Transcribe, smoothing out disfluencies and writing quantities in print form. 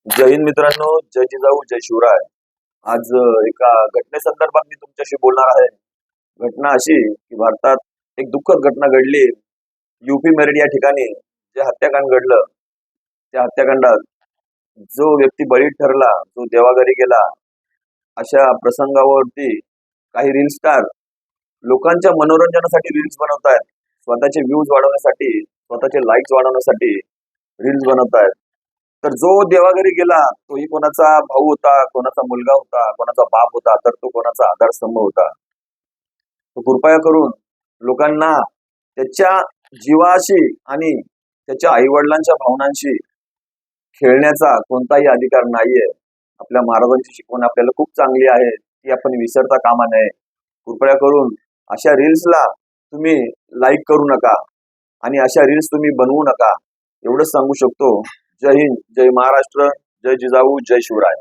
जय हिंद मित्रांनो, जय जिजाऊ जय शिवराय. आज एका घटनेसंदर्भात मी तुमच्याशी बोलणार आहे. घटना अशी की भारतात एक दुःखद घटना घडली. यूपी मेरठ या ठिकाणी जे हत्याकांड घडलं, त्या हत्याकांडात जो व्यक्ती बळी ठरला, जो देवाघरी गेला, अशा प्रसंगावरती काही रील स्टार लोकांच्या मनोरंजनासाठी रील्स बनवतायत. स्वतःचे व्ह्यूज वाढवण्यासाठी, स्वतःचे लाईक्स वाढवण्यासाठी रील्स बनवतायत. तर जो देवाघरी गेला तोही कोणाचा भाऊ होता, कोणाचा मुलगा होता, कोणाचा बाप होता, तर तो कोणाचा आधारस्तंभ होता. तो कृपया करून लोकांना त्याच्या जीवाशी आणि त्याच्या आईवडिलांच्या भावनांशी खेळण्याचा कोणताही अधिकार नाहीये. आपल्या महाराजांची शिकवण आपल्याला खूप चांगली आहे, ती आपण विसरता कामा नये. कृपया करून अशा रील्सला तुम्ही लाईक करू नका आणि अशा रील्स तुम्ही बनवू नका. एवढंच सांगू शकतो. जय हिंद, जय महाराष्ट्र, जय जिजाऊ, जय शिवराय.